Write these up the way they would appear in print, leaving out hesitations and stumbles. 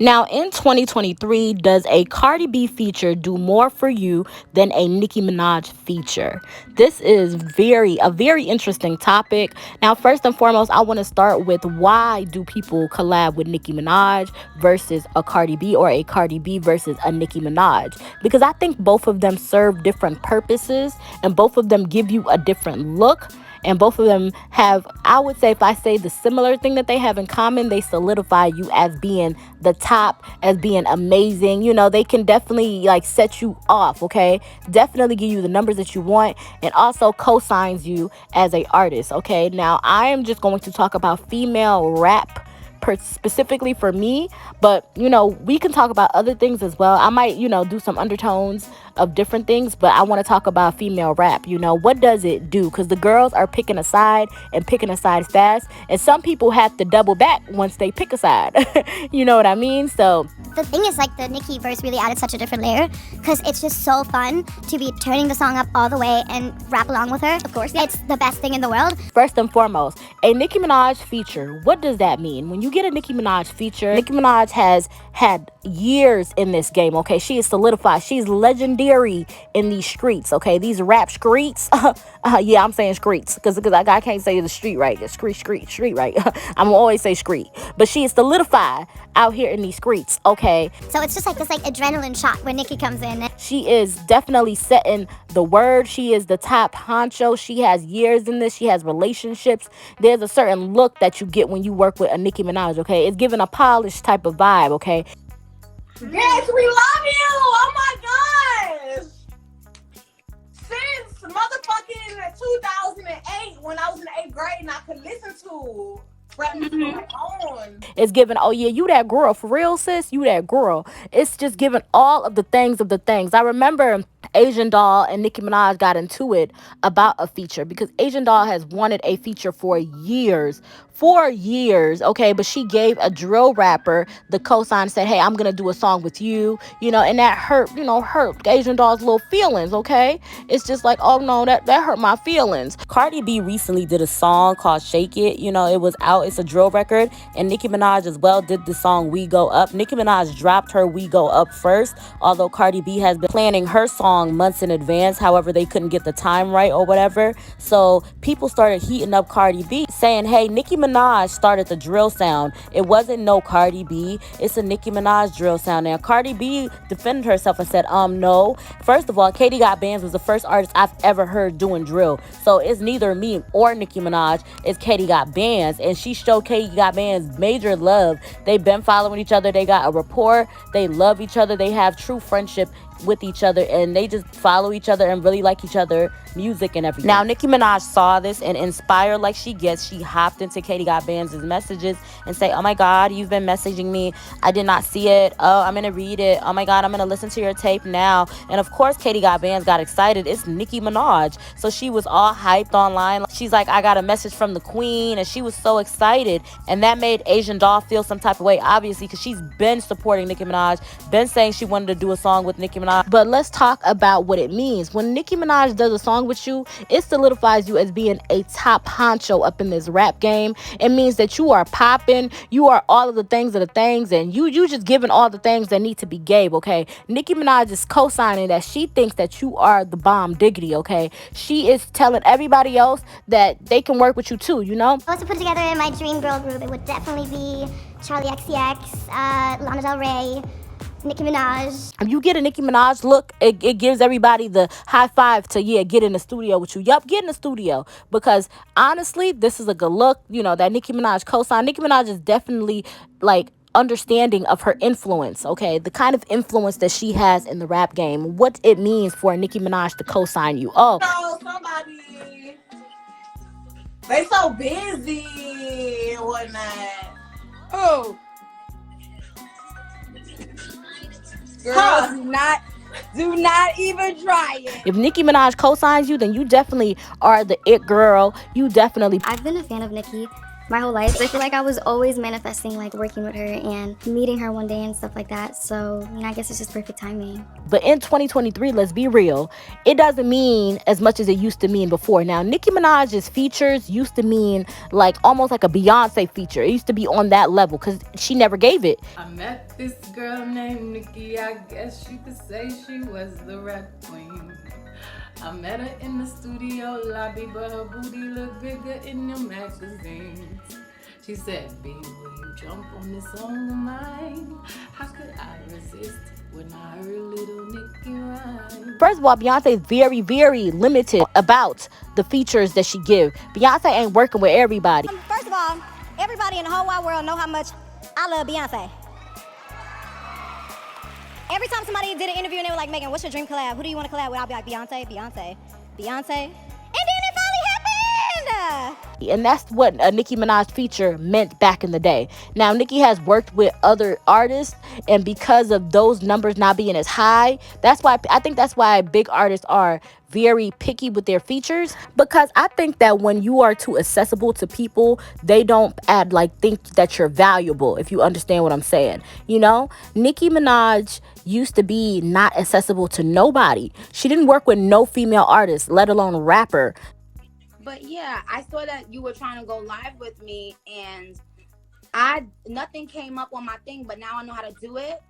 Now, in 2023, does a Cardi B feature do more for you than a Nicki Minaj feature? This is a very interesting topic. Now, first and foremost, I want to start with why do people collab with Nicki Minaj versus a Cardi B, or a Cardi B versus a Nicki Minaj? Because I think both of them serve different purposes, and both of them give you a different look, and both of them have, I would say, if I say the similar thing that they have in common, they solidify you as being the top, as being amazing. They can definitely like set you off, okay? Definitely give you the numbers that you want, and also co-signs you as a artist, okay? Now, I am just going to talk about female rap specifically for me, but we can talk about other things as well. I might do some undertones of different things, but I want to talk about female rap. What does it do? Because the girls are picking a side, and picking a side fast, and some people have to double back once they pick a side. You know what I mean? So the thing is, like, the Nicki verse really added such a different layer, because it's just so fun to be turning the song up all the way and rap along with her. Of course, it's the best thing in the world. First and foremost, a Nicki Minaj feature, what does that mean? When you get a Nicki Minaj feature, Nicki Minaj has had years in this game, okay? She is solidified. She's legendary in these streets, okay? These rap streets. Yeah, I'm saying streets because I can't say the street right. It's street right. I'm gonna always say street. But she is solidified out here in these streets, okay? So it's just like this adrenaline shot when Nicki comes in. She is definitely setting the word. She is the top honcho. She has years in this. She has relationships. There's a certain look that you get when you work with a Nicki Minaj, okay? It's giving a polished type of vibe, okay? Yes, we love you! Oh my gosh! Since motherfucking 2008, when I was in the 8th grade and I could listen to rap music on my own. It's giving, oh yeah, you that girl. For real, sis, you that girl. It's just giving all of the things of the things. I remember Asian Doll and Nicki Minaj got into it about a feature, because Asian Doll has wanted a feature for years. Okay, but she gave a drill rapper the cosign, said, hey, I'm gonna do a song with you, and that hurt Asian Doll's little feelings, okay? It's just like, oh no, that hurt my feelings. Cardi B recently did a song called Shake It. It was out. It's a drill record, and Nicki Minaj as well did the song We Go Up. Nicki Minaj dropped her We Go Up first, although Cardi B has been planning her song months in advance. However, they couldn't get the time right or whatever, so people started heating up Cardi B, saying, hey, Nicki Minaj started the drill sound. It wasn't no Cardi B. It's a Nicki Minaj drill sound. Now, Cardi B defended herself and said, no. First of all, Katie Got Bands was the first artist I've ever heard doing drill. So it's neither me or Nicki Minaj. It's Katie Got Bands. And she showed Katie Got Bands major love. They've been following each other. They got a rapport. They love each other. They have true friendship with each other, and they just follow each other and really like each other music and everything. Now, Nicki Minaj saw this, and inspired like she gets, she hopped into Katie Got Bands' messages and say, oh my God, you've been messaging me. I did not see it. Oh, I'm gonna read it. Oh my God, I'm gonna listen to your tape now. And of course, Katie Got Bands got excited. It's Nicki Minaj. So she was all hyped online. She's like, I got a message from the queen, and she was so excited. And that made Asian Doll feel some type of way, obviously, because she's been supporting Nicki Minaj, been saying she wanted to do a song with Nicki Minaj. But let's talk about what it means. When Nicki Minaj does a song with you, it solidifies you as being a top honcho up in this rap game. It means that you are popping, you are all of the things, and you just giving all the things that need to be gave, okay? Nicki Minaj is co-signing that she thinks that you are the bomb diggity, okay? She is telling everybody else that they can work with you too, If I was to put together my dream girl group, it would definitely be Charlie XCX, Lana Del Rey, Nicki Minaj. If you get a Nicki Minaj look, it gives everybody the high five to, yeah, get in the studio with you. Yup, get in the studio. Because honestly, this is a good look. That Nicki Minaj cosign. Nicki Minaj is definitely like understanding of her influence, okay? The kind of influence that she has in the rap game. What it means for Nicki Minaj to cosign you. Oh, So somebody, they so busy and whatnot. Oh. Girl, do not even try it. if Nicki Minaj cosigns you, then you definitely are the it girl. You definitely. I've been a fan of Nicki my whole life. I feel like I was always manifesting like working with her and meeting her one day and stuff like that. So, I guess it's just perfect timing. But in 2023, let's be real, it doesn't mean as much as it used to mean before. Now, Nicki Minaj's features used to mean like almost like a Beyonce feature. It used to be on that level because she never gave it. I met this girl named Nicki, I guess you could say she was the rap queen. I met her in the studio lobby, but her booty looked bigger in the magazines. She said, "B, will you jump on this song of mine? How could I resist when I heard little Nicki rhyme?" First of all, Beyonce is very, very limited about the features that she give. Beyonce ain't working with everybody. First of all, everybody in the whole wide world know how much I love Beyonce. Every time somebody did an interview and they were like, "Megan, what's your dream collab? Who do you want to collab with?" I'll be like, Beyonce, Beyonce, Beyonce. And then it finally happened! And that's what a Nicki Minaj feature meant back in the day. Now, Nicki has worked with other artists, and because of those numbers not being as high, I think that's why big artists are very picky with their features, because I think that when you are too accessible to people, they don't think that you're valuable, if you understand what I'm saying. Nicki Minaj used to be not accessible to nobody. She didn't work with no female artists, let alone a rapper. But yeah, I saw that you were trying to go live with me, and nothing came up on my thing, but now I know how to do it.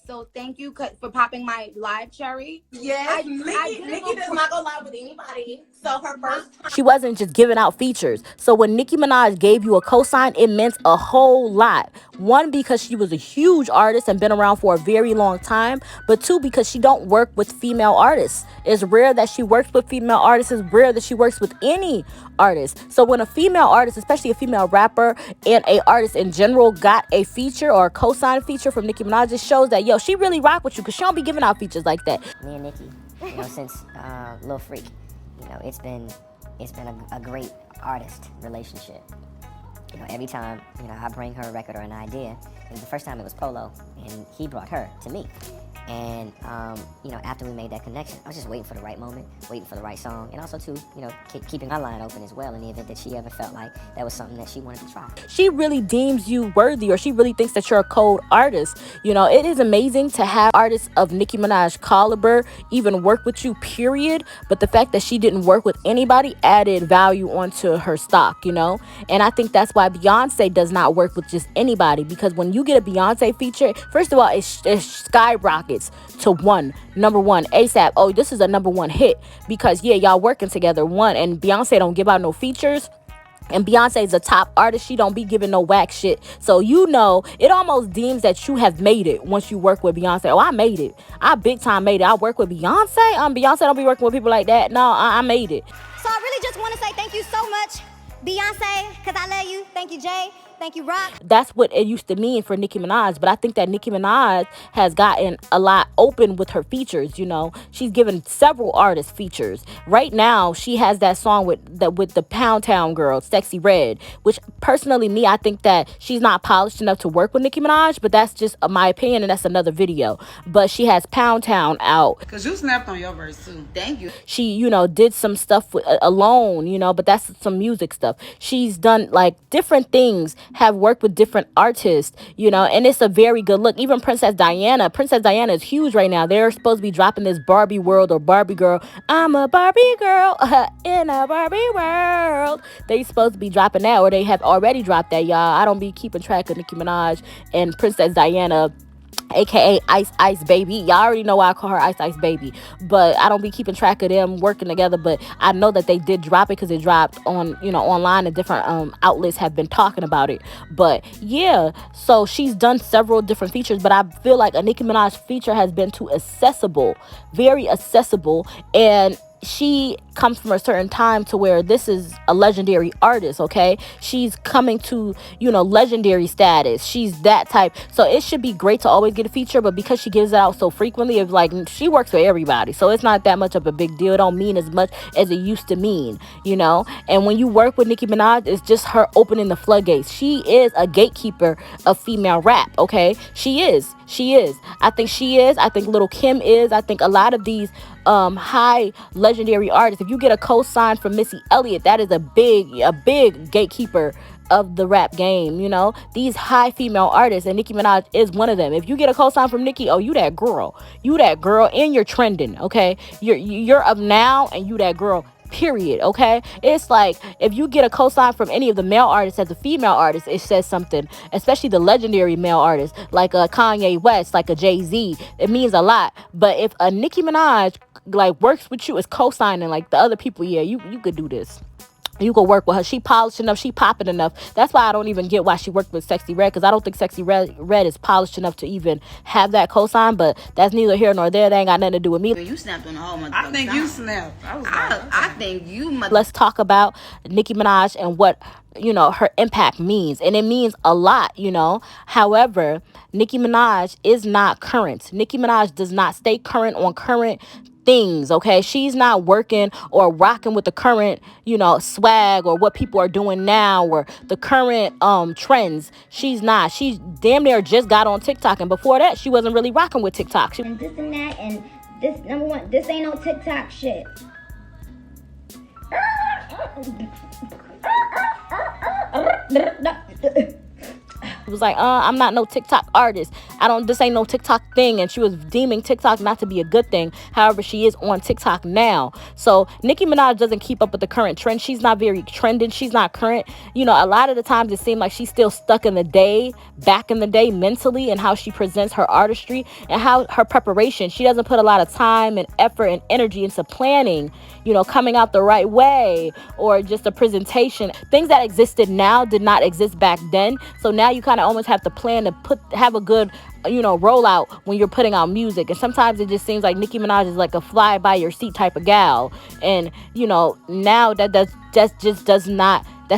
So thank you for popping my live cherry. Yes, Nicki does not go live with anybody. So her first time. She wasn't just giving out features. So when Nicki Minaj gave you a cosign, it meant a whole lot. One, because she was a huge artist and been around for a very long time. But two, because she don't work with female artists. It's rare that she works with female artists. It's rare that she works with any artist. So when a female artist, especially a female rapper and a artist in general, got a feature or a cosign feature from Nicki Minaj, it shows that, yo, she really rock with you, because she don't be giving out features like that. Me and Nicki, since Lil Freak, it's been a great artist relationship. Every time, I bring her a record or an idea, and the first time it was Polo, and he brought her to me. And, after we made that connection, I was just waiting for the right moment, waiting for the right song, and also, too, keeping my line open as well in the event that she ever felt like that was something that she wanted to try. She really deems you worthy, or she really thinks that you're a cold artist. It is amazing to have artists of Nicki Minaj caliber even work with you, period. But the fact that she didn't work with anybody added value onto her stock, And I think that's why Beyonce does not work with just anybody, because when you get a Beyonce feature, first of all, it skyrockets to number one ASAP. Oh, this is a number one hit, because yeah, y'all working together. And Beyonce don't give out no features, and Beyonce is a top artist. She don't be giving no whack shit. So it almost deems that you have made it once you work with Beyonce. Oh, I made it. I big time made it. I work with Beyonce. Beyonce don't be working with people like that. No, I made it. So I really just want to say thank you so much, Beyonce, because I love you. Thank you, Jay. Thank you, Rock. That's what it used to mean for Nicki Minaj. But I think that Nicki Minaj has gotten a lot open with her features. She's given several artists features. Right now, she has that song with the Pound Town girl, Sexy Red, which personally, I think that she's not polished enough to work with Nicki Minaj. But that's just my opinion, and that's another video. But she has Pound Town out. Because you snapped on your verse too. Thank you. She, did some stuff with Alone, but that's some music stuff. She's done different things, have worked with different artists, and it's a very good look. Even Princess Diana is huge right now. They're supposed to be dropping this Barbie world or Barbie girl. I'm a Barbie girl in a Barbie world. They supposed to be dropping that, or they have already dropped that, y'all. I don't be keeping track of Nicki Minaj and Princess Diana, aka Ice Baby. Y'all already know why I call her Ice Baby, but I don't be keeping track of them working together. But I know that they did drop it, because it dropped on online, and different outlets have been talking about it. But yeah, so she's done several different features, but I feel like a Nicki Minaj feature has been too accessible, very accessible, and she comes from a certain time to where this is a legendary artist, okay? She's coming to, legendary status. She's that type. So it should be great to always get a feature, but because she gives it out so frequently, it's she works for everybody. So it's not that much of a big deal. It don't mean as much as it used to mean, And when you work with Nicki Minaj, it's just her opening the floodgates. She is a gatekeeper of female rap, okay? She is. I think she is. I think Lil' Kim is. I think a lot of these high legendary artists, if you get a co-sign from Missy Elliott, that is a big gatekeeper of the rap game, these high female artists, and Nicki Minaj is one of them. If you get a cosign from Nicki, oh, you that girl. You that girl, and you're trending, okay? You're of now, and you that girl. Period. Okay, it's like if you get a cosign from any of the male artists as a female artist, it says something. Especially the legendary male artists like a Kanye West, like a Jay-Z. It means a lot. But if a Nicki Minaj like works with you as co-signing like the other people, yeah, you could do this. You could work with her. She polished enough. She popping enough. That's why I don't even get why she worked with Sexy Red, because I don't think Sexy Red is polished enough to even have that cosign. But that's neither here nor there. They ain't got nothing to do with me. You snapped on the whole motherfucker. I think you snapped. I think you Let's talk about Nicki Minaj and what her impact means, and it means a lot. However, Nicki Minaj is not current. Nicki Minaj does not stay current on current things. Okay, she's not working or rocking with the current swag or what people are doing now or the current trends. She's not. She's damn near just got on TikTok, and before that she wasn't really rocking with TikTok. And this and that, and this, number one, this ain't no TikTok shit. It was like, I'm not no TikTok artist. This ain't no TikTok thing. And she was deeming TikTok not to be a good thing. However, she is on TikTok now. So Nicki Minaj doesn't keep up with the current trend. She's not very trending. She's not current. A lot of the times it seems like she's still stuck in the day, back in the day mentally, and how she presents her artistry and how her preparation. She doesn't put a lot of time and effort and energy into planning, coming out the right way or just a presentation. Things that existed now did not exist back then. So now you kind of almost have to plan to have a good rollout when you're putting out music. And sometimes it just seems like Nicki Minaj is like a fly by your seat type of gal, and now that's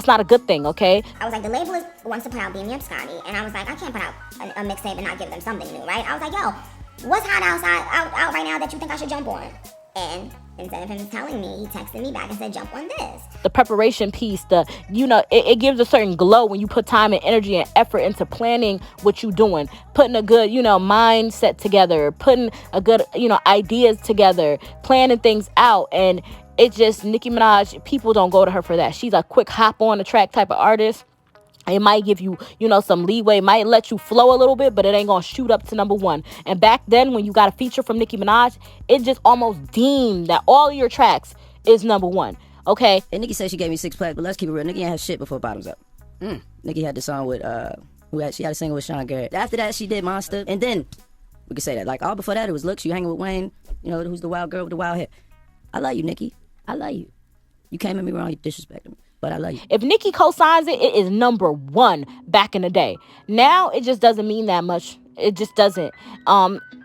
not a good thing. Okay, I was like, the label wants to put out Beam Me Up Scotty, and I was like, I can't put out a mixtape and not give them something new, right? I was like, yo, what's hot out right now that you think I should jump on? And instead of him telling me, he texted me back and said, jump on this. The preparation piece, it gives a certain glow when you put time and energy and effort into planning what you're doing, putting a good, mindset together, putting a good, ideas together, planning things out. And it just, Nicki Minaj, people don't go to her for that. She's a quick hop on the track type of artist. It might give you, some leeway. It might let you flow a little bit, but it ain't gonna shoot up to number one. And back then, when you got a feature from Nicki Minaj, it just almost deemed that all of your tracks is number one. Okay. And Nicki said she gave me 6 plaques, but let's keep it real. Nicki ain't had shit before Bottoms Up. Nicki had the song with she had a single with Sean Garrett. After that, she did Monster, and then we could say that all before that it was Looks. You hanging with Wayne, who's the wild girl with the wild hair. I love you, Nicki. I love you. You came at me wrong. You disrespected me. But I love you. If Nicki co-signs it, it is number one back in the day. Now, it just doesn't mean that much. It just doesn't.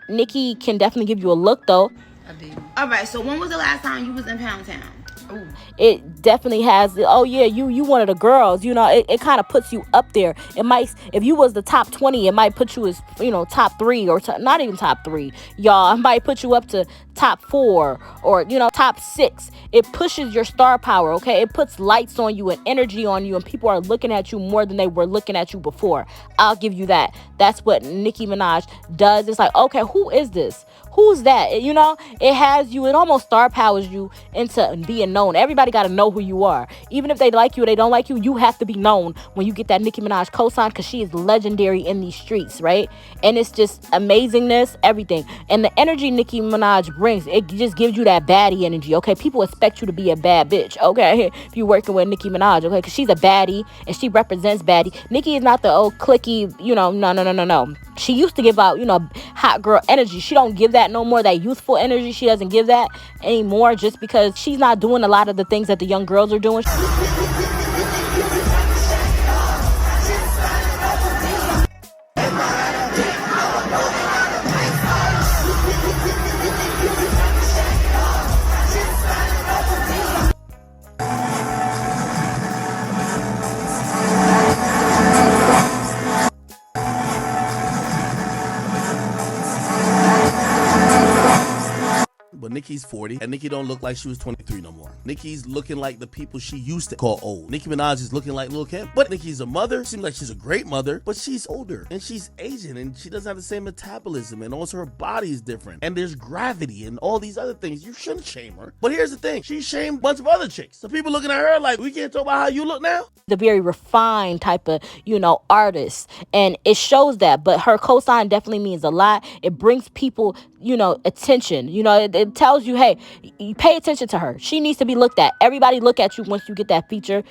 Nicki can definitely give you a look, though. I did. All right, so when was the last time you was in Pound Town? Ooh. It definitely has. Oh yeah, you one of the girls. It kind of puts you up there. It might, if you was the top 20, it might put you as top 3 or not even top 3. Y'all, it might put you up to top 4 or top 6. It pushes your star power. Okay, it puts lights on you and energy on you, and people are looking at you more than they were looking at you before. I'll give you that. That's what Nicki Minaj does. It's like, okay, who is this? Who's that? It has you. It almost star powers you into being known. Everybody got to know who you are. Even if they like you or they don't like you, you have to be known when you get that Nicki Minaj cosign, because she is legendary in these streets, right? And it's just amazingness, everything. And the energy Nicki Minaj brings, it just gives you that baddie energy, okay? People expect you to be a bad bitch, okay? If you're working with Nicki Minaj, okay? Because she's a baddie and she represents baddie. Nicki is not the old clicky, no. She used to give out, hot girl energy. She don't give that no more, that youthful energy. She doesn't give that anymore, just because she's not doing a lot of the things that the young girls are doing. but Nicki's 40, and Nicki don't look like she was 23 no more. Nicki's looking like the people she used to call old. Nicki Minaj is looking like Lil' Kim, but Nicki's a mother. Seems like she's a great mother, but she's older, and she's Asian, and she doesn't have the same metabolism, and also her body is different, and there's gravity and all these other things. You shouldn't shame her. But here's the thing, she shamed a bunch of other chicks. So people looking at her like, we can't talk about how you look now? The very refined type of, artist. And it shows that. But her cosign definitely means a lot. It brings people, attention. It tells you, hey, you pay attention to her. She needs to be looked at. Everybody look at you once you get that feature.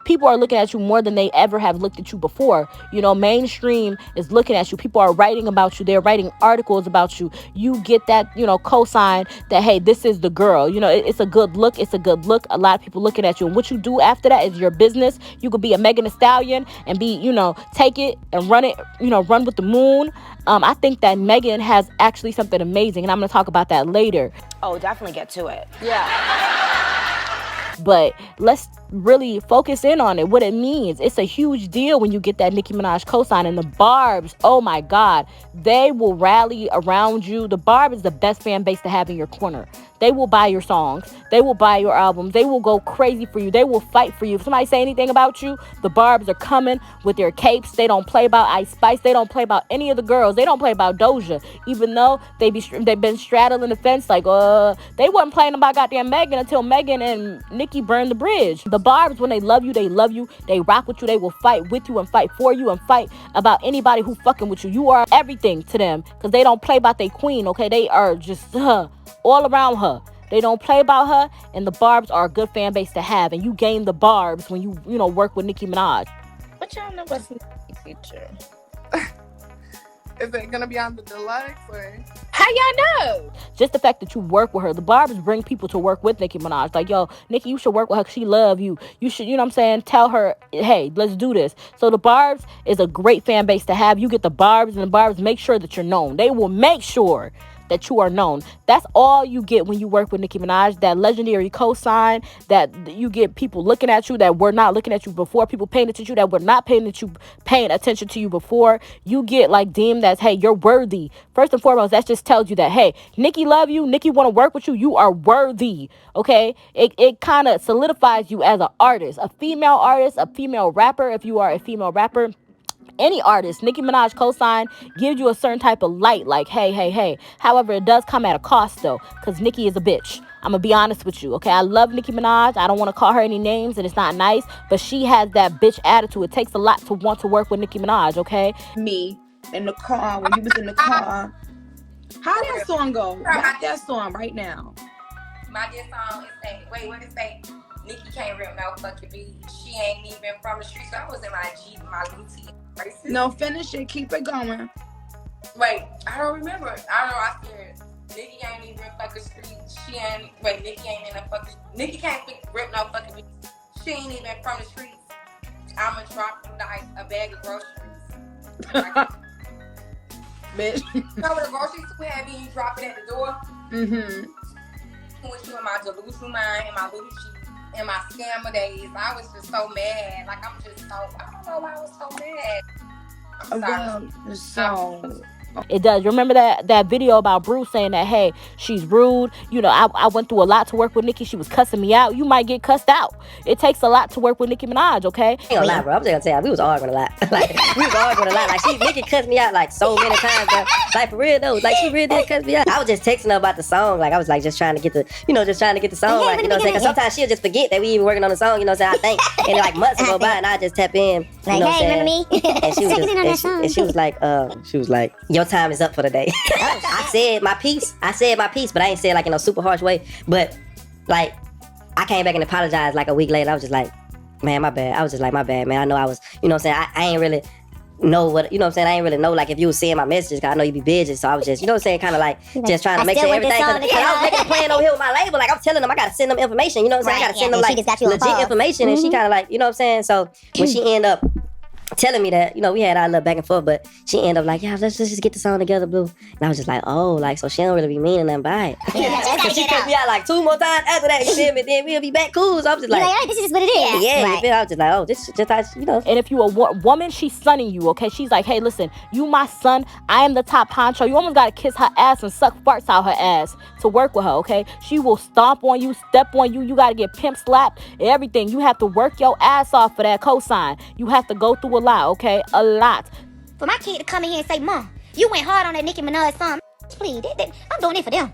People are looking at you more than they ever have looked at you before. Mainstream is looking at you. People are writing about you. They're writing articles about you. You get that, cosign that, hey, this is the girl. It's a good look. It's a good look. A lot of people looking at you. And what you do after that is your business. You could be a Megan Thee Stallion and be, take it and run it, run with the moon. I think that Megan has actually something amazing. And I'm going to talk about that later. Oh, definitely get to it. But let's really focus in on it, what it means. It's a huge deal when you get that Nicki Minaj cosign. And the Barbs, oh my God, they will rally around you. The Barb is the best fan base to have in your corner. They will buy your songs. They will buy your albums. They will go crazy for you. They will fight for you. If somebody say anything about you, the Barbs are coming with their capes. They don't play about Ice Spice. They don't play about any of the girls. They don't play about Doja, even though they've been straddling the fence like, they wasn't playing about goddamn Megan until Megan and Nicki burned the bridge. The Barbs, when they love you, they love you. They rock with you. They will fight with you and fight for you and fight about anybody who fucking with you. You are everything to them because they don't play about their queen, okay? They are just all around her. They don't play about her, and the Barbs are a good fan base to have. And you gain the Barbs when you work with Nicki Minaj. But y'all know what's the feature? Is it gonna be on the deluxe or? How y'all know? Just the fact that you work with her. The Barbs bring people to work with Nicki Minaj. Like, yo, Nicki, you should work with her. She love you. You should, tell her, hey, let's do this. So the Barbs is a great fan base to have. You get the Barbs, and the Barbs make sure that you're known. They will make sure that you are known. That's all you get when you work with Nicki Minaj. That legendary cosign, that you get people looking at you that were not looking at you before, people paying attention to you that were not paying attention to you before. You get deemed as, hey, you're worthy. First and foremost, that just tells you that, hey, Nicki love you, Nicki want to work with you, you are worthy. Okay? It kind of solidifies you as an artist, a female rapper. If you are a female rapper, any artist, Nicki Minaj cosign gives you a certain type of light, like, hey. However, it does come at a cost, though, because Nicki is a bitch. I'm going to be honest with you, okay? I love Nicki Minaj. I don't want to call her any names, and it's not nice, but she has that bitch attitude. It takes a lot to want to work with Nicki Minaj, okay? Me in the car, when you was in the car. How that song go? Rock that song right now. My diss song is saying, what it say? Nicki can't rip no fucking beat. She ain't even from the streets. So I was in my Jeep, my Lucy. No, finish it. Keep it going. Wait, I don't remember. I don't know. I said Nicki ain't even fucking street. Nicki ain't in the fucking. Nicki can't rip no fucking beat. She ain't even from the streets. I'ma drop like a bag of groceries. Bitch. You know what the groceries too heavy? You drop it at the door. Mm-hmm. When you in my delusional mind, in my little Jeep. In my scammer days, I was just so mad. I don't know why I was so mad. Well, so It does. Remember that video about Bruce saying that, hey, she's rude. I went through a lot to work with Nicki. She was cussing me out. You might get cussed out. It takes a lot to work with Nicki Minaj, okay? I ain't gonna lie, bro. I'm just gonna tell you, we was arguing a lot. Nicki cussed me out so many times, bro. For real though, she really did cuss me out. I was just texting her about the song. I was just trying to get the, song. Because sometimes she'll just forget that we even working on the song. I think. And months go by, and I just tap in. Hey, remember me? And she was like, your time is up for the day. I said my piece, but I ain't say it in a super harsh way. But I came back and apologized a week later. I was just like, man, my bad. I was just like, my bad, man. I know I was, I ain't really know what, I ain't really know if you was seeing my messages, cause I know you be busy. So I was just, kind of just trying to make sure everything, cause I was making a plan over here with my label. I'm telling them I gotta send them information, I gotta send them legit information. And she kind of So when she end up telling me that, we had our little back and forth, but she ended up like, yeah, let's just get the song together, Blue. And I was just like, oh, like, so she don't really be meaning nothing by it. So she took me out like 2 more times after that, you feel me? Then we'll be back cool. So I was just like, all right, this is just what it is. yeah, Right. you feel? I was just like, oh, this is just how, And if you a woman, she's sunning you, okay? She's like, hey, listen, you my son. I am the top honcho. You almost got to kiss her ass and suck farts out her ass to work with her, okay? She will stomp on you, step on you. You got to get pimp slapped, everything. You have to work your ass off for that cosign. You have to go through a lot, okay? A lot. For my kid to come in here and say, Mom, you went hard on that Nicki Minaj song. Please, I'm doing it for them.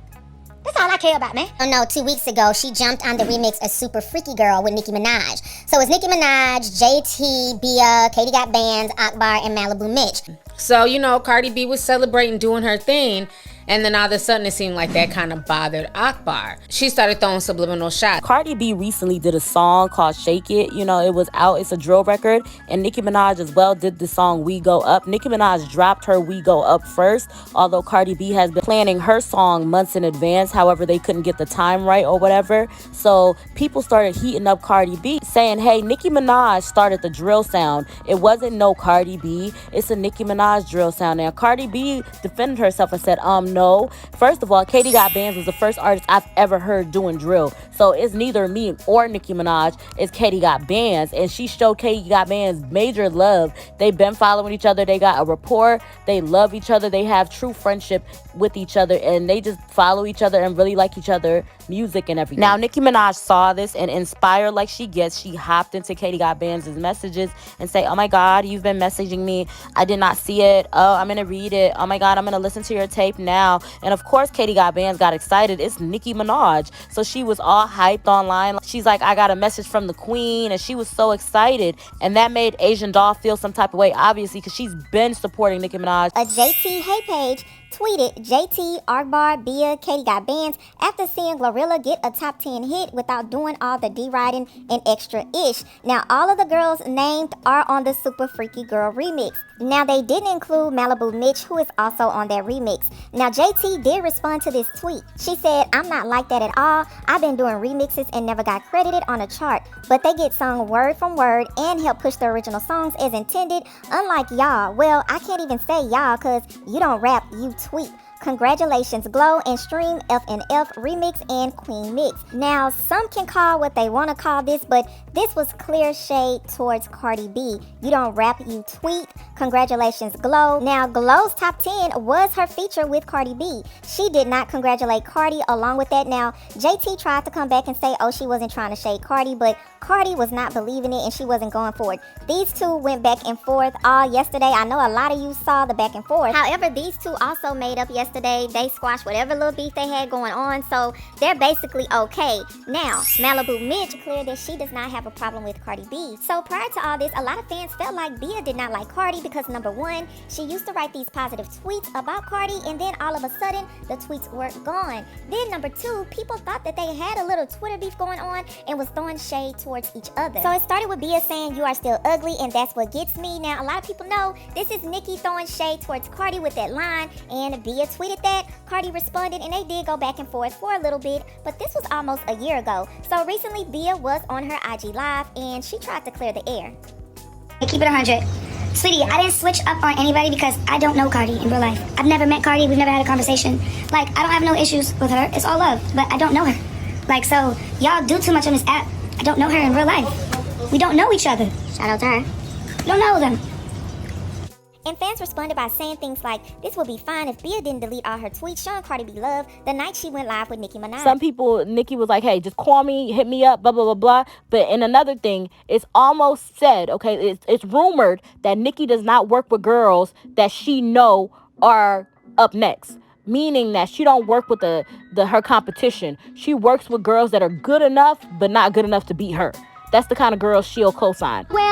That's all I care about, man. Oh no, 2 weeks ago, she jumped on the remix of Super Freaky Girl with Nicki Minaj. So it's Nicki Minaj, JT, Bia, Katie Got Bands, Akbar, and Malibu Mitch. So, Cardi B was celebrating doing her thing. And then all of a sudden, it seemed like that kind of bothered Akbar. She started throwing subliminal shots. Cardi B recently did a song called Shake It. It was out. It's a drill record. And Nicki Minaj as well did the song We Go Up. Nicki Minaj dropped her We Go Up first, although Cardi B has been planning her song months in advance. However, they couldn't get the time right or whatever. So people started heating up Cardi B, saying, hey, Nicki Minaj started the drill sound. It wasn't no Cardi B. It's a Nicki Minaj drill sound. Now, Cardi B defended herself and said, no. First of all, Katie Got Bands was the first artist I've ever heard doing drill. So it's neither me or Nicki Minaj. It's Katie Got Bands. And she showed Katie Got Bands major love. They've been following each other. They got a rapport. They love each other. They have true friendship with each other. And they just follow each other and really like each other music and everything. Now, Nicki Minaj saw this and inspired like she gets. She hopped into Katie Got Bands' messages and say, oh my God, you've been messaging me. I did not see it. Oh, I'm going to read it. Oh my God, I'm going to listen to your tape now. And of course, Katie Got Bands got excited. It's Nicki Minaj. So she was all hyped online. She's like, I got a message from the queen. And she was so excited. And that made Asian Doll feel some type of way, obviously, because she's been supporting Nicki Minaj. A JT Hey page tweeted JT, Akbar, Bia, Katie Got Bands after seeing Glorilla get a top 10 hit without doing all the D-riding and extra ish. Now, all of the girls named are on the Super Freaky Girl remix. Now, they didn't include Malibu Mitch, who is also on that remix. Now, JT did respond to this tweet. She said, I'm not like that at all. I've been doing remixes and never got credited on a chart, but they get sung word from word and help push the original songs as intended, unlike y'all. Well, I can't even say y'all because you don't rap, you tweet. Congratulations, Glow and Stream, FNF Remix, and Queen Mix. Now, some can call what they want to call this, but this was clear shade towards Cardi B. You don't rap, you tweet. Congratulations, Glow. Now, Glow's top 10 was her feature with Cardi B. She did not congratulate Cardi along with that. Now, JT tried to come back and say, oh, she wasn't trying to shade Cardi, but Cardi was not believing it and she wasn't going for it. These two went back and forth all yesterday. I know a lot of you saw the back and forth. However, these two also made up yesterday. They squashed whatever little beef they had going on, so they're basically okay. Now, Malibu Mitch cleared that she does not have a problem with Cardi B. So prior to all this, a lot of fans felt like Bia did not like Cardi because number one, she used to write these positive tweets about Cardi and then all of a sudden, the tweets were gone. Then number two, people thought that they had a little Twitter beef going on and was throwing shade towards each other. So it started with Bia saying, you are still ugly and that's what gets me. Now, a lot of people know this is Nicki throwing shade towards Cardi with that line, and Bia tweeted that, Cardi responded, and they did go back and forth for a little bit, but this was almost a year ago. So recently, Bia was on her IG Live, and she tried to clear the air. Keep it 100. Sweetie, I didn't switch up on anybody because I don't know Cardi in real life. I've never met Cardi. We've never had a conversation. Like, I don't have no issues with her. It's all love, but I don't know her. Like, so, y'all do too much on this app. I don't know her in real life. We don't know each other. Shout out to her. We don't know them. And fans responded by saying things like, this would be fine if Bia didn't delete all her tweets showing Cardi B love the night she went live with Nicki Minaj. Some people, Nicki was like, hey, just call me, hit me up, blah, blah, blah, blah. But in another thing, it's almost said, okay, it's rumored that Nicki does not work with girls that she know are up next. Meaning that she don't work with her competition. She works with girls that are good enough, but not good enough to beat her. That's the kind of girl she'll co-sign. Well,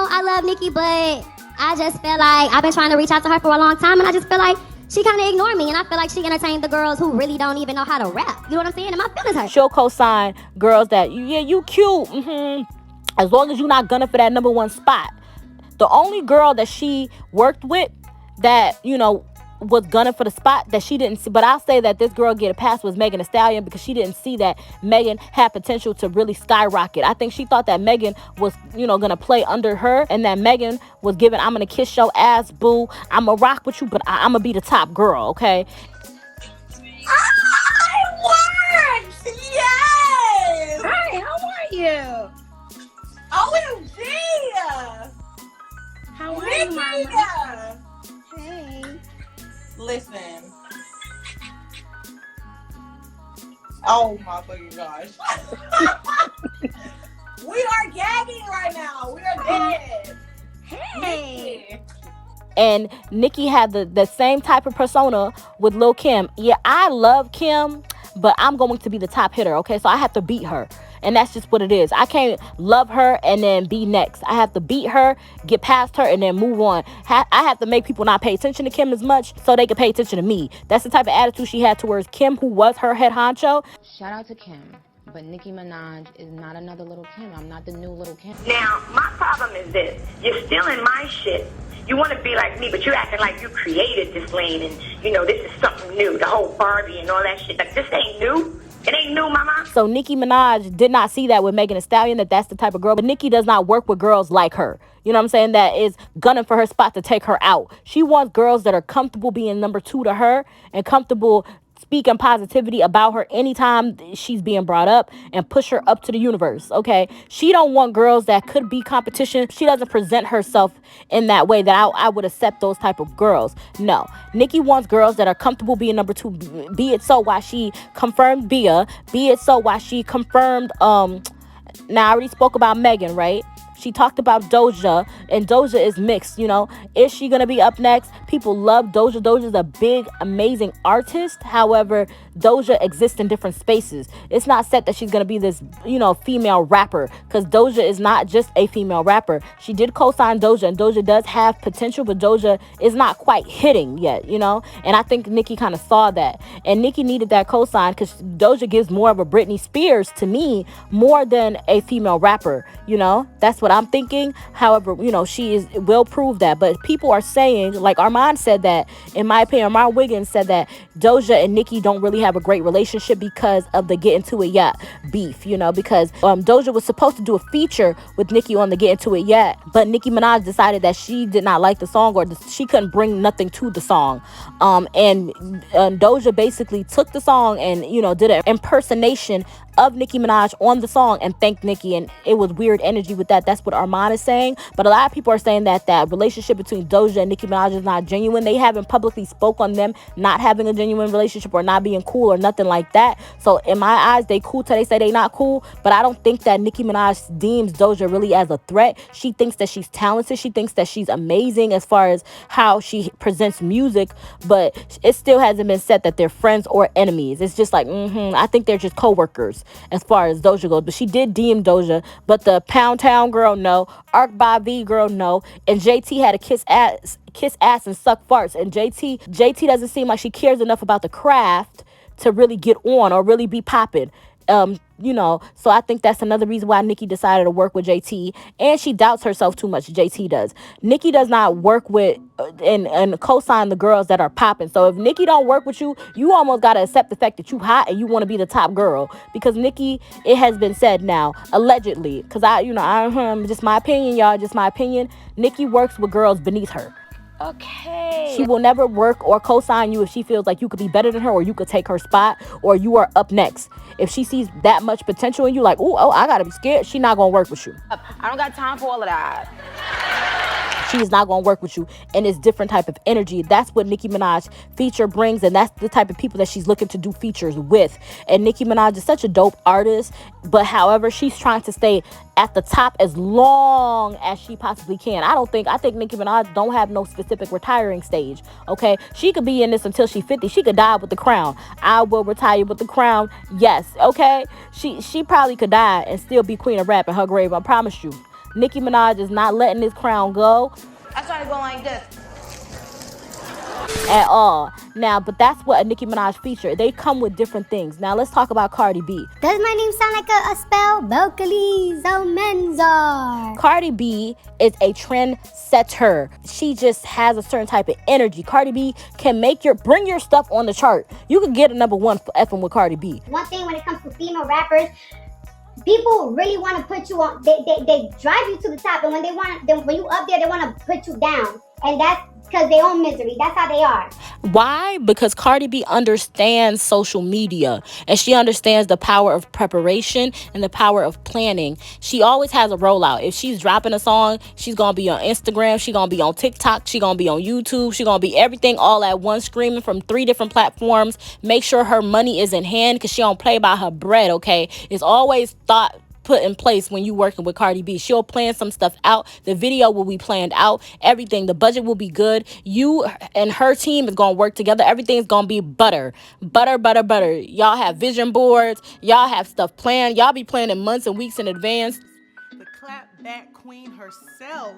I love Nicki, but I just feel like I've been trying to reach out to her for a long time, and I just feel like she kind of ignored me, and I feel like she entertained the girls who really don't even know how to rap. You know what I'm saying? And my feelings hurt. She'll co-sign girls that, yeah, you cute, as long as you're not gunning for that number one spot. The only girl that she worked with that, was gunning for the spot that she didn't see. But I'll say that this girl get a pass was Megan Thee Stallion because she didn't see that Megan had potential to really skyrocket. I think she thought that Megan was, gonna play under her, and that Megan was giving, I'm gonna kiss your ass, boo. I'm gonna rock with you, but I'm gonna be the top girl, okay? It works! Yes! Hi, how are you? OMG! How are you, Mama? Nikki! Hey. Listen. Oh my fucking gosh. We are gagging right now. We are dead. Hey. And Nicki had the same type of persona with Lil' Kim. Yeah, I love Kim, but I'm going to be the top hitter, okay? So I have to beat her. And that's just what it is. I can't love her and then be next. I have to beat her, get past her, and then move on. I have to make people not pay attention to Kim as much so they can pay attention to me. That's the type of attitude she had towards Kim, who was her head honcho. Shout out to Kim, but Nicki Minaj is not another little Kim. I'm not the new little Kim. Now, my problem is this. You're stealing my shit. You want to be like me, but you're acting like you created this lane and, this is something new. The whole Barbie and all that shit. Like, this ain't new. It ain't new, mama. So Nicki Minaj did not see that with Megan Thee Stallion, that's the type of girl. But Nicki does not work with girls like her. You know what I'm saying? That is gunning for her spot to take her out. She wants girls that are comfortable being number two to her and comfortable speaking positivity about her anytime she's being brought up and push her up to the universe, okay? She don't want girls that could be competition. She doesn't present herself in that way that I would accept those type of girls. No. Nicki wants girls that are comfortable being number two. Be it so why she confirmed Bia. Be it so why she confirmed, now I already spoke about Megan, right? She talked about Doja, and Doja is mixed, Is she going to be up next? People love Doja. Doja's a big, amazing artist. However, Doja exists in different spaces. It's not set that she's going to be this, female rapper, because Doja is not just a female rapper. She did co-sign Doja, and Doja does have potential, but Doja is not quite hitting yet, And I think Nicki kind of saw that. And Nicki needed that co-sign because Doja gives more of a Britney Spears to me more than a female rapper, That's what I'm thinking. However, she will prove that. But people are saying, like Armand said that, in my opinion, Armand Wiggins said that Doja and Nicki don't really have a great relationship because of the Get Into It Yet beef, because Doja was supposed to do a feature with Nicki on the Get Into It Yet, but Nicki Minaj decided that she did not like the song, or she couldn't bring nothing to the song. And Doja basically took the song and, did an impersonation of Nicki Minaj on the song and thanked Nicki, and it was weird energy with that. That's what Armand is saying. But a lot of people are saying that that relationship between Doja and Nicki Minaj is not genuine. They haven't publicly spoke on them not having a genuine relationship or not being cool or nothing like that. So in my eyes, they cool till they say they not cool. But I don't think that Nicki Minaj deems Doja really as a threat. She thinks that she's talented. She thinks that she's amazing as far as how she presents music. But it still hasn't been said that they're friends or enemies. It's just like, I think they're just co-workers as far as Doja goes. But she did deem Doja. But the Pound Town girl, no. Arc by V girl, no. And JT had to kiss ass and suck farts. And JT doesn't seem like she cares enough about the craft to really get on or really be popping. So I think that's another reason why Nicki decided to work with JT, and she doubts herself too much. JT does. Nicki does not work with and co-sign the girls that are popping. So if Nicki don't work with you, you almost got to accept the fact that you hot and you want to be the top girl, because Nicki, it has been said now, allegedly, because just my opinion, y'all, just my opinion, Nicki works with girls beneath her. Okay. She will never work or co-sign you if she feels like you could be better than her, or you could take her spot, or you are up next. If she sees that much potential in you, like, I gotta be scared, she not gonna work with you. I don't got time for all of that. She is not going to work with you, and it's different type of energy. That's what Nicki Minaj feature brings, and that's the type of people that she's looking to do features with. And Nicki Minaj is such a dope artist, but however, she's trying to stay at the top as long as she possibly can. I think Nicki Minaj don't have no specific retiring stage, okay? She could be in this until she's 50. She could die with the crown. I will retire with the crown, yes, okay? She probably could die and still be queen of rap in her grave, I promise you. Nicki Minaj is not letting this crown go. I started going like this. at all. Now, but that's what a Nicki Minaj feature. They come with different things. Now, let's talk about Cardi B. Does my name sound like a spell? Vocalizo Menzar. Cardi B is a trendsetter. She just has a certain type of energy. Cardi B can bring your stuff on the chart. You could get a number one for effing with Cardi B. One thing when it comes to female rappers, people really want to put you on. They drive you to the top, and when when you up there, they want to put you down, and that's because they own misery. That's how they are. Why? Because Cardi B understands social media, and she understands the power of preparation and the power of planning. She always has a rollout. If she's dropping a song, she's gonna be on Instagram, she's gonna be on TikTok, she's gonna be on YouTube, she's gonna be everything all at once, screaming from 3 different platforms. Make sure her money is in hand, because she don't play by her bread. Okay, it's always put in place when you working with Cardi B. She'll plan some stuff out. The video will be planned out. Everything. The budget will be good. You and her team is going to work together. Everything's going to be butter. Butter, butter, butter. Y'all have vision boards. Y'all have stuff planned. Y'all be planning months and weeks in advance. The clapback queen herself,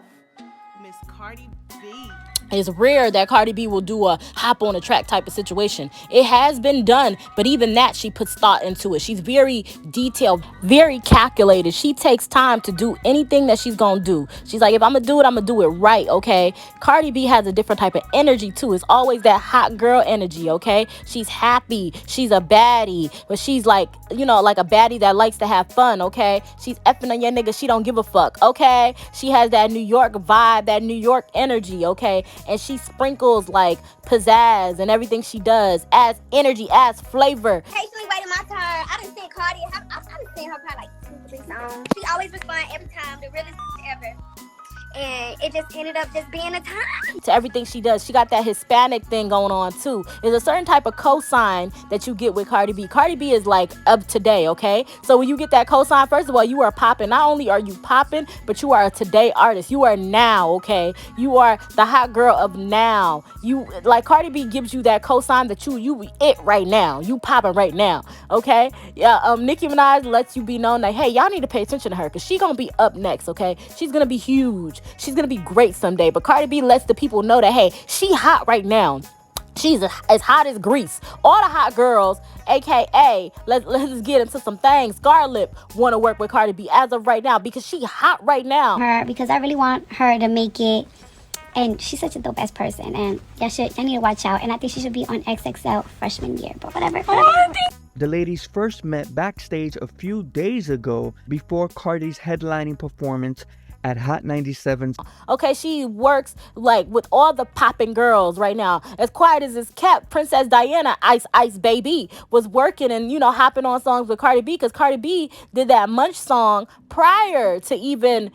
Miss Cardi B. It's rare that Cardi B will do a hop on a track type of situation. It has been done, but even that, she puts thought into it. She's very detailed, very calculated. She takes time to do anything that she's gonna do. She's like, if I'm gonna do it, I'm gonna do it right, okay? Cardi B has a different type of energy too. It's always that hot girl energy, okay? She's happy. She's a baddie, but she's like, like a baddie that likes to have fun, okay? She's effing on your nigga. She don't give a fuck, okay? She has that New York vibe, that New York energy, okay? And she sprinkles like pizzazz and everything she does, adds energy, adds flavor. Patiently waiting my turn. I done seen Cardi. I done seen her probably like 2, 3 songs. She always respond every time, the realest ever. And it just ended up just being a time. To everything she does. She got that Hispanic thing going on too. There's a certain type of cosign that you get with Cardi B. Cardi B is like of today, okay? So when you get that cosign, first of all, you are popping. Not only are you popping, but you are a today artist. You are now, okay? You are the hot girl of now. You like Cardi B gives you that cosign that you it right now. You popping right now, okay? Yeah. Nicki Minaj lets you be known that, hey, y'all need to pay attention to her, because she gonna be up next, okay? She's gonna be huge. She's gonna be great someday. But Cardi B lets the people know that, hey, she hot right now. She's as hot as grease. All the hot girls, aka, let's get into some things. Scarlett want to work with Cardi B as of right now, because she hot right now. Because I really want her to make it. And she's such a dope ass person. And I need to watch out. And I think she should be on XXL freshman year. But whatever. The ladies first met backstage a few days ago before Cardi's headlining performance at Hot 97. Okay, she works like with all the popping girls right now. As quiet as it's kept, Princess Diana, Ice Baby, was working and, hopping on songs with Cardi B, because Cardi B did that Munch song prior to even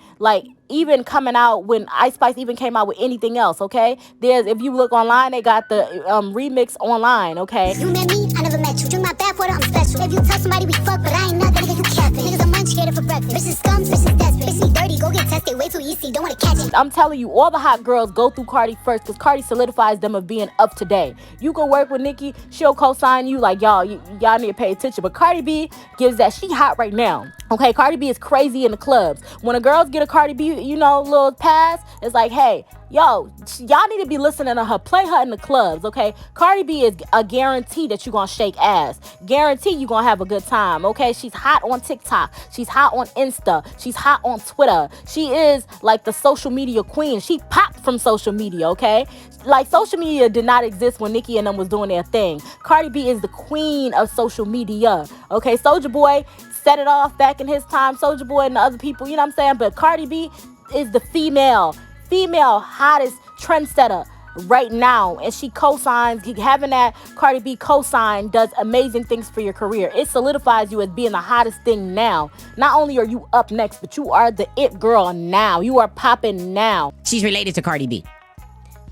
coming out, when Ice Spice even came out with anything else, okay? If you look online, they got the remix online, okay? You met me, I never met you. Drink my bathwater, I'm special. If you tell somebody we fuck, but I ain't nothing, nigga, you capping. Niggas a munch gator for breakfast. Bitches scum, bitches desperate. Bitches dirty, go get tested. Way too easy, don't wanna catch it. I'm telling you, all the hot girls go through Cardi first, because Cardi solidifies them of being up to date. You can work with Nicki, she'll co-sign you like, y'all need to pay attention. But Cardi B gives that she hot right now. Okay, Cardi B is crazy in the clubs. When the girls get a Cardi B, little pass, it's like, hey, y'all need to be listening to her. Play her in the clubs, okay? Cardi B is a guarantee that you're gonna shake ass. Guarantee you're gonna have a good time, okay? She's hot on TikTok. She's hot on Insta. She's hot on Twitter. She is like the social media queen. She popped from social media, okay? Like, social media did not exist when Nicki and them was doing their thing. Cardi B is the queen of social media, okay? Soulja Boy set it off back in his time. Soulja Boy and the other people, you know what I'm saying? But Cardi B is the female hottest trendsetter right now, and she co-signs. Having that Cardi B co-sign does amazing things for your career. It solidifies you as being the hottest thing now. Not only are you up next, but you are the it girl now. You are popping now. She's related to Cardi B.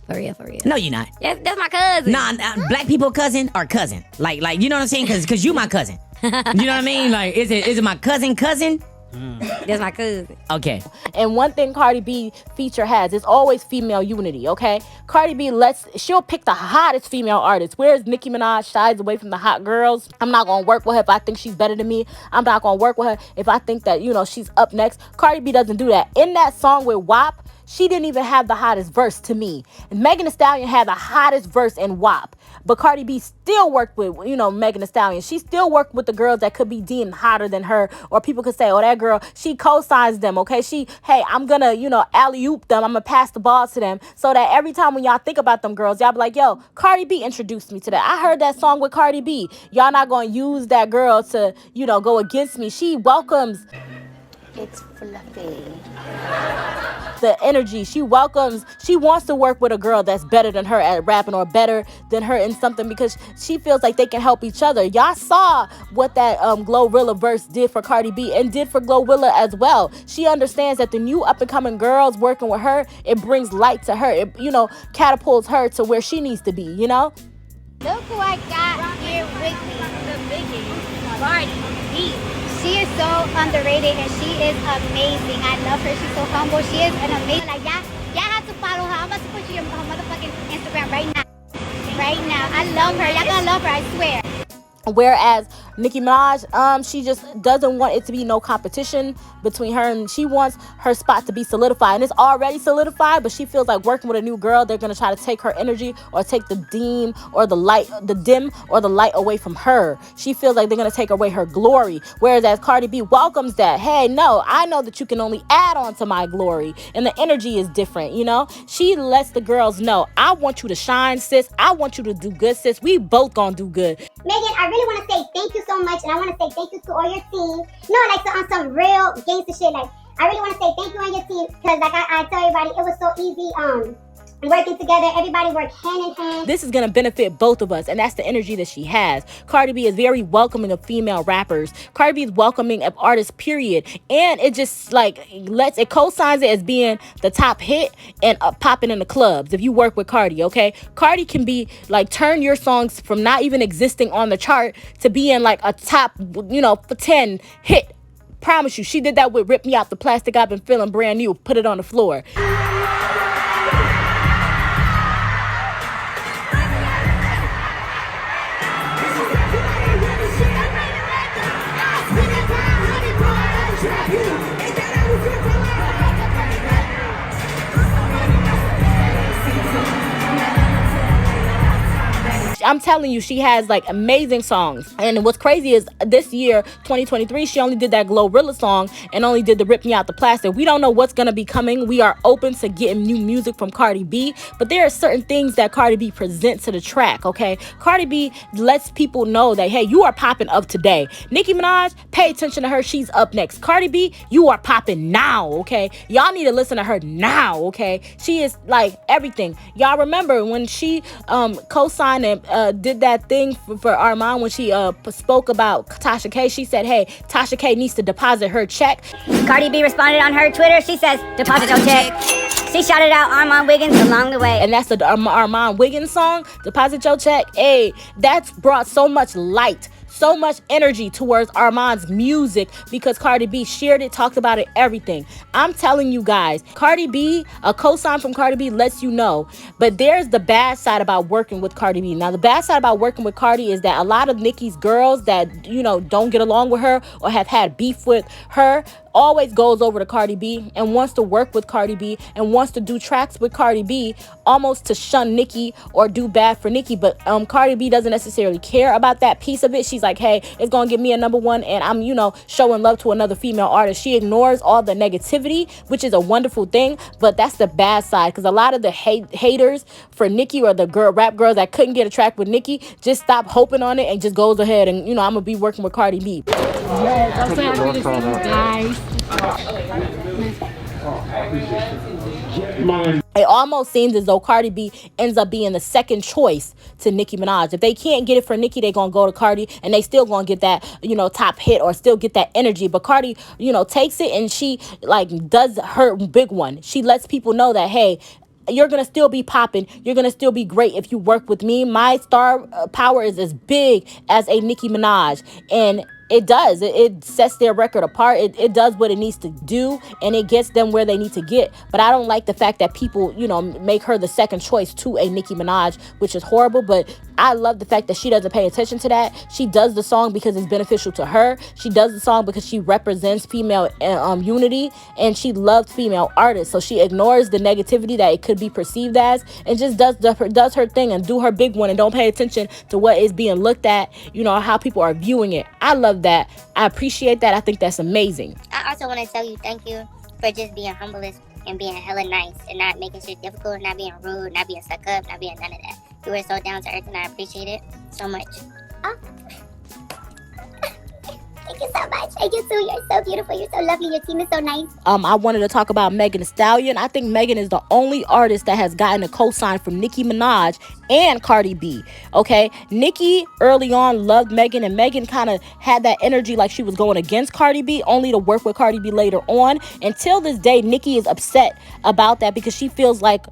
For real. No, you're not. That's my cousin. Nah, black people cousin or cousin. Like, you know what I'm saying? Cause you my cousin. You know what I mean? Like, is it my cousin? That's my cousin. Okay. And one thing Cardi B feature has is always female unity, okay? Cardi B she'll pick the hottest female artist. Whereas Nicki Minaj shies away from the hot girls. I'm not gonna work with her if I think she's better than me. I'm not gonna work with her if I think that, she's up next. Cardi B doesn't do that. In that song with WAP, she didn't even have the hottest verse to me. And Megan Thee Stallion had the hottest verse in WAP. But Cardi B still worked with, Megan Thee Stallion. She still worked with the girls that could be deemed hotter than her. Or people could say, oh, that girl, she co-signs them, okay? Hey, I'm gonna, alley-oop them. I'm gonna pass the ball to them. So that every time when y'all think about them girls, y'all be like, yo, Cardi B introduced me to that. I heard that song with Cardi B. Y'all not gonna use that girl to, go against me. She welcomes. It's fluffy. The energy. She wants to work with a girl that's better than her at rapping or better than her in something because she feels like they can help each other. Y'all saw what that Glorilla verse did for Cardi B and did for Glorilla as well. She understands that the new up and coming girls working with her, it brings light to her. It, catapults her to where she needs to be, Look who I got here with me. The biggest Cardi B. She is so underrated and she is amazing. I love her. She's so humble. She is an amazing. Like y'all have to follow her. I'm about to put you her motherfucking Instagram right now. Right now. I love her. Y'all gonna love her. I swear. Whereas Nicki Minaj, she just doesn't want it to be no competition between her, and she wants her spot to be solidified, and it's already solidified, but she feels like working with a new girl, they're going to try to take her energy or take the dim or the light away from her. She feels like they're going to take away her glory, whereas as Cardi B welcomes that, hey, no, I know that you can only add on to my glory, and the energy is different, She lets the girls know, I want you to shine, sis. I want you to do good, sis. We both gonna do good. Megan, I really want to say thank you so much, and I want to say thank you to all your team. On some real gangster shit. Like, I really want to say thank you on your team because, like I tell everybody, it was so easy. Working together, everybody worked hand in hand. This is gonna benefit both of us, and that's the energy that she has. Cardi B is very welcoming of female rappers. Cardi B is welcoming of artists, period. And it just it co-signs it as being the top hit and popping in the clubs if you work with Cardi, okay? Cardi can be turn your songs from not even existing on the chart to being a top, 10 hit. Promise you, she did that with Rip Me Out the Plastic. I've been feeling brand new. Put it on the floor. I'm telling you, she has amazing songs. And what's crazy is this year, 2023, she only did that Glorilla song and only did the Rip Me Out the Plastic. We don't know what's gonna be coming. We are open to getting new music from Cardi B, but there are certain things that Cardi B presents to the track, okay? Cardi B lets people know that, hey, you are popping up today. Nicki Minaj, pay attention to her. She's up next. Cardi B, you are popping now, okay? Y'all need to listen to her now, okay? She is everything. Y'all remember when she co-signed and did that thing for Armand when she spoke about Tasha K. She said, hey, Tasha K needs to deposit her check. Cardi B responded on her Twitter. She says, deposit your check. She shouted out Armand Wiggins along the way. And that's the Armand Wiggins song, Deposit Your Check. Hey, that's brought so much light, so much energy towards Armand's music because Cardi B shared it, talked about it, everything. I'm telling you guys, Cardi B, a co-sign from Cardi B lets you know. But there's the bad side about working with Cardi B. Now, the bad side about working with Cardi is that a lot of Nicki's girls that, don't get along with her or have had beef with her always goes over to Cardi B and wants to work with Cardi B and wants to do tracks with Cardi B almost to shun Nicki or do bad for Nicki. But Cardi B doesn't necessarily care about that piece of it. She's like, hey, it's gonna give me a #1 and I'm, showing love to another female artist. She ignores all the negativity, which is a wonderful thing, but that's the bad side because a lot of the haters for Nicki or the rap girls that couldn't get a track with Nicki just stop hoping on it and just goes ahead and, I'm gonna be working with Cardi B. Yes, I'm so happy to see you guys. It almost seems as though Cardi B ends up being the second choice to Nicki Minaj. If they can't get it for Nicki, they're going to go to Cardi and they still going to get that, top hit or still get that energy. But Cardi, takes it and she does her big one. She lets people know that, hey, you're going to still be popping. You're going to still be great if you work with me. My star power is as big as a Nicki Minaj. And it does. It sets their record apart. It does what it needs to do, and it gets them where they need to get. But I don't like the fact that people, make her the second choice to a Nicki Minaj, which is horrible. But I love the fact that she doesn't pay attention to that. She does the song because it's beneficial to her. She does the song because she represents female unity, and she loves female artists. So she ignores the negativity that it could be perceived as, and just does her thing and do her big one, and don't pay attention to what is being looked at, how people are viewing it. I love that. I appreciate that. I think that's amazing. I also want to tell you thank you for just being humble and being hella nice and not making shit difficult, not being rude, not being stuck up, not being none of that. You were so down to earth, and I appreciate it so much. Oh. Thank you so much. Thank you too. You're so beautiful. You're so lovely. Your team is so nice. I wanted to talk about Megan Thee Stallion. I think Megan is the only artist that has gotten a cosign from Nicki Minaj and Cardi B. Okay, Nicki early on loved Megan, and Megan kind of had that energy like she was going against Cardi B, only to work with Cardi B later on. Until this day, Nicki is upset about that because she feels like,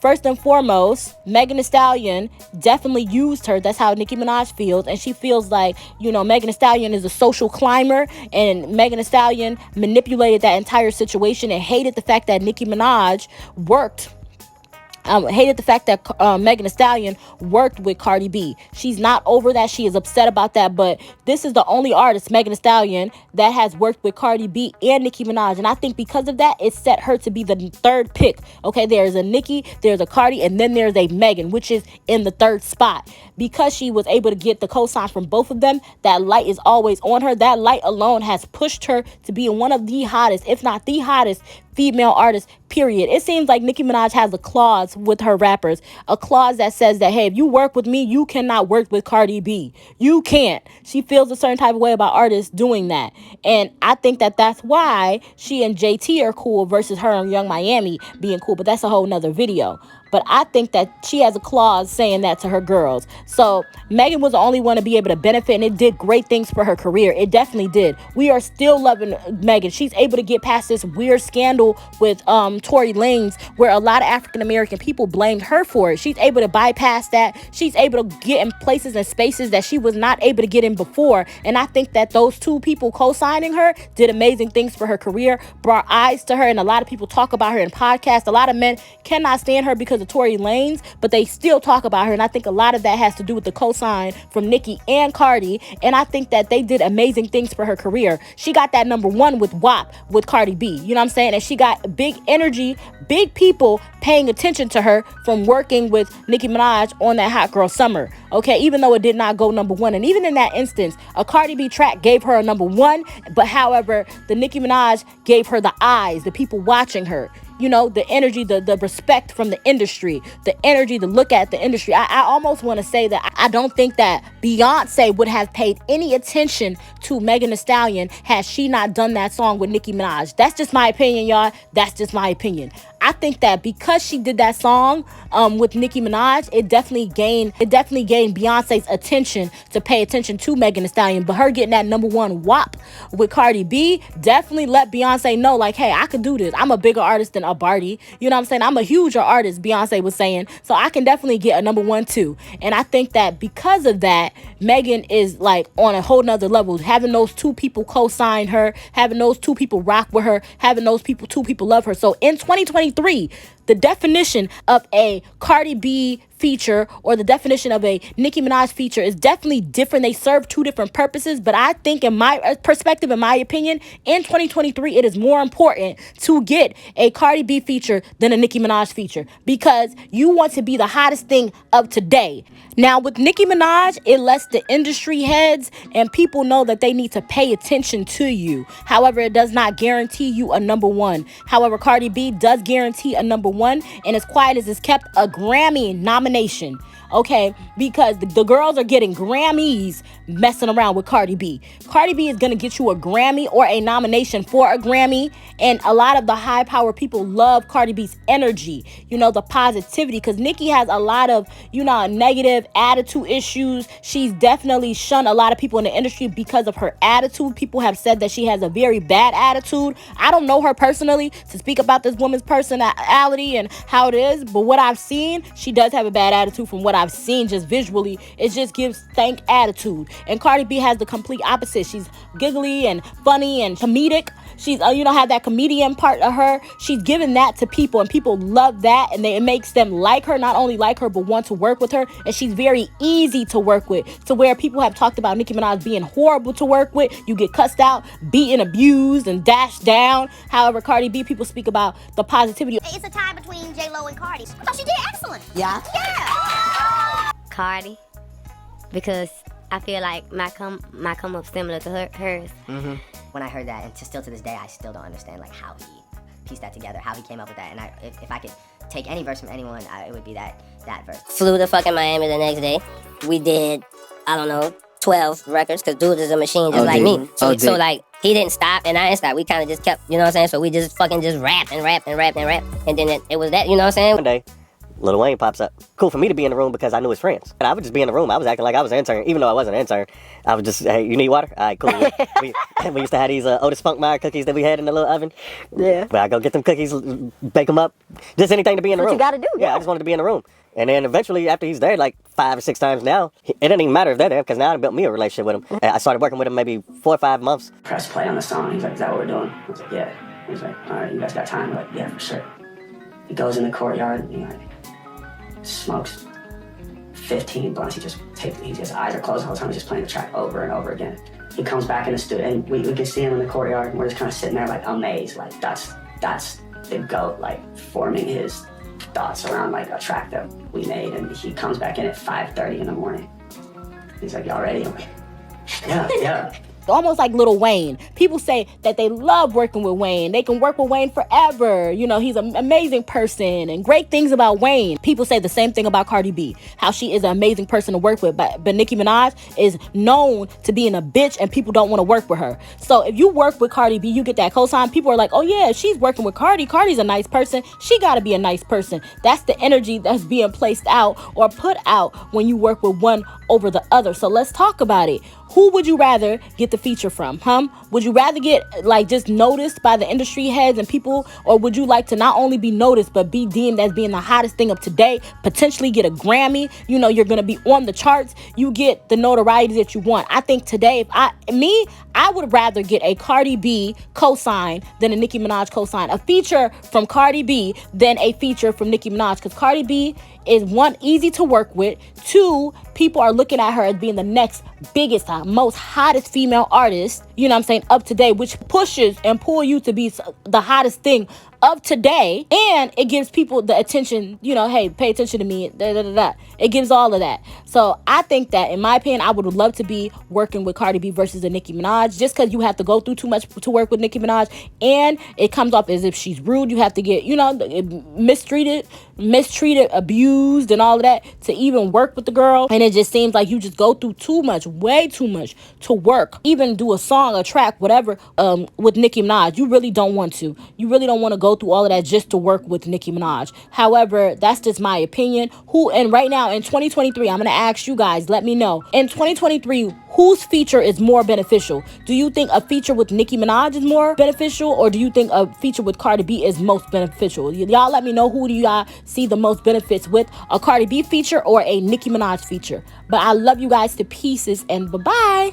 first and foremost, Megan Thee Stallion definitely used her. That's how Nicki Minaj feels, and she feels like, Megan Thee Stallion is a social climber, and Megan Thee Stallion manipulated that entire situation and hated the fact that Nicki Minaj hated the fact that Megan Thee Stallion worked with Cardi B. She's not over that. She is upset about that. But this is the only artist, Megan Thee Stallion, that has worked with Cardi B and Nicki Minaj. And I think because of that, it set her to be the third pick. Okay, there's a Nicki, there's a Cardi, and then there's a Megan, which is in the third spot. Because she was able to get the cosign from both of them, that light is always on her. That light alone has pushed her to be one of the hottest, if not the hottest, female artists, period. It seems like Nicki Minaj has a clause with her rappers, a clause that says that, hey, if you work with me, you cannot work with Cardi B. You can't. She feels a certain type of way about artists doing that. And I think that that's why she and JT are cool versus her and Young Miami being cool. But that's a whole nother video. But I think that she has a clause saying that to her girls. So Megan was the only one to be able to benefit, and it did great things for her career. It definitely did. We are still loving Megan. She's able to get past this weird scandal with Tory Lanez, where a lot of African American people blamed her for it. She's able to bypass that. She's able to get in places and spaces that she was not able to get in before. And I think that those two people co-signing her did amazing things for her career, brought eyes to her, and a lot of people talk about her in podcasts. A lot of men cannot stand her because of Tory Lanez, but they still talk about her, and I think a lot of that has to do with the cosign from Nicki and Cardi, and I think that they did amazing things for her career. She got that number one with WAP with Cardi B, you know what I'm saying? And she got big energy, big people paying attention to her from working with Nicki Minaj on that Hot Girl Summer, okay, even though it did not go number one. And even in that instance, a Cardi B track gave her a number one, but however, the Nicki Minaj gave her the eyes, the people watching her, the energy, the respect from the industry, the energy to look at the industry. I almost want to say that I don't think that Beyonce would have paid any attention to Megan Thee Stallion had she not done that song with Nicki Minaj. That's just my opinion, y'all. That's just my opinion. I think that because she did that song with Nicki Minaj, it definitely gained Beyonce's attention to pay attention to Megan Thee Stallion. But her getting that number one WAP with Cardi B definitely let Beyonce know, like, hey, I could do this. I'm a bigger artist than a Barty. You know what I'm saying? I'm a huger artist, Beyonce was saying. So I can definitely get a number one too. And I think that because of that, Megan is like on a whole nother level. Having those two people co-sign her, having those two people rock with her, having those two people love her. So in 2023, the definition of a Cardi B feature or the definition of a Nicki Minaj feature is definitely different. They serve two different purposes, but I think in my perspective, in my opinion, in 2023, it is more important to get a Cardi B feature than a Nicki Minaj feature because you want to be the hottest thing of today. Now, with Nicki Minaj, it lets the industry heads and people know that they need to pay attention to you. However, it does not guarantee you a number one. However, Cardi B does guarantee a number one, and as quiet as it's kept, a Grammy nomination. Okay, because the girls are getting Grammys messing around with Cardi B. Cardi B is going to get you a Grammy or a nomination for a Grammy. And a lot of the high power people love Cardi B's energy, the positivity, because Nicki has a lot of, negative attitude issues. She's definitely shunned a lot of people in the industry because of her attitude. People have said that she has a very bad attitude. I don't know her personally to speak about this woman's personality and how it is, but what I've seen, she does have a bad attitude from what what I've seen just visually, it just gives stank attitude. And Cardi B has the complete opposite. She's giggly and funny and comedic. She's, have that comedian part of her. She's giving that to people, and people love that, and it makes them like her, not only like her, but want to work with her. And she's very easy to work with, to where people have talked about Nicki Minaj being horrible to work with. You get cussed out, beaten, abused, and dashed down. However, Cardi B, people speak about the positivity. It's a tie between J-Lo and Cardi. I thought she did excellent. Yeah. Yeah. Cardi, because I feel like my come up similar to hers. When I heard that, and still to this day, I still don't understand like how he pieced that together, how he came up with that. And if I could take any verse from anyone, it would be that verse. Flew to fucking Miami the next day. We did, I don't know, 12 records, because dude is a machine just like me. So like, he didn't stop and I didn't stop. We kind of just kept, you know what I'm saying? So we just fucking just rap and rap and rap and rap. And then it was that, you know what I'm saying? One day, Lil Wayne pops up. Cool for me to be in the room because I knew his friends. And I would just be in the room. I was acting like I was an intern, even though I wasn't an intern. I was just, hey, you need water? All right, cool. we used to have these Otis Spunkmeyer cookies that we had in the little oven. Yeah. But I go get them cookies, bake them up. Just anything to be in the room. What you gotta do. Yeah, I just wanted to be in the room. And then eventually, after he's there like 5 or 6 times now, it doesn't even matter if they're there because now I built me a relationship with him. And I started working with him maybe 4 or 5 months. Press play on the song. He's like, is that what we're doing? I was like, yeah. He's like, all right, you guys got time? I'm like, yeah, for sure. He goes in the courtyard and he like smokes 15 blunts. His eyes are closed the whole time. He's just playing the track over and over again. He comes back in the studio and we can see him in the courtyard and we're just kind of sitting there like amazed. Like that's the GOAT, like forming his thoughts around like a track that we made. And he comes back in at 5:30 in the morning. He's like, y'all ready? I'm like, yeah. Almost like Lil Wayne. People say that they love working with Wayne. They can work with Wayne forever. He's an amazing person and great things about Wayne. People say the same thing about Cardi B, how she is an amazing person to work with. But Nicki Minaj is known to being a bitch and people don't want to work with her. So if you work with Cardi B, you get that cosign. People are like, oh yeah, she's working with Cardi. Cardi's a nice person. She got to be a nice person. That's the energy that's being placed out or put out when you work with one over the other. So let's talk about it. Who would you rather get the feature from? Would you rather get like just noticed by the industry heads and people, or would you like to not only be noticed but be deemed as being the hottest thing of today, potentially get a Grammy? You're gonna be on the charts. You get the notoriety that you want. I think today, I would rather get a Cardi B cosign than a Nicki Minaj cosign. A feature from Cardi B than a feature from Nicki Minaj, because Cardi B is, one, easy to work with. 2, people are looking at her as being the next biggest, most hottest female artist, up to date, which pushes and pull you to be the hottest thing of today. And it gives people the attention, hey, pay attention to me, It gives all of that. So I think that, in my opinion, I would love to be working with Cardi B versus a Nicki Minaj, just because you have to go through too much to work with Nicki Minaj, and it comes off as if she's rude. You have to get, mistreated, abused, and all of that to even work with the girl. And it just seems like you just go through too much, way too much to work, even do a song, a track, whatever, with Nicki Minaj. You really don't want to. You really don't want to go through all of that just to work with Nicki Minaj. However, that's just my opinion. And right now in 2023, I'm going to ask you guys, let me know. In 2023, whose feature is more beneficial? Do you think a feature with Nicki Minaj is more beneficial, or do you think a feature with Cardi B is most beneficial? Y'all let me know, who do y'all see the most benefits with, a Cardi B feature or a Nicki Minaj feature? But I love you guys to pieces, and bye-bye.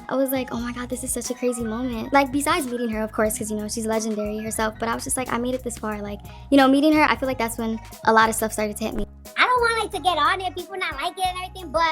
I was like, oh my God, this is such a crazy moment. Like, besides meeting her, of course, because, she's legendary herself, but I was just like, I made it this far. Like, meeting her, I feel like that's when a lot of stuff started to hit me. I don't want to get on it, people not like it and everything, but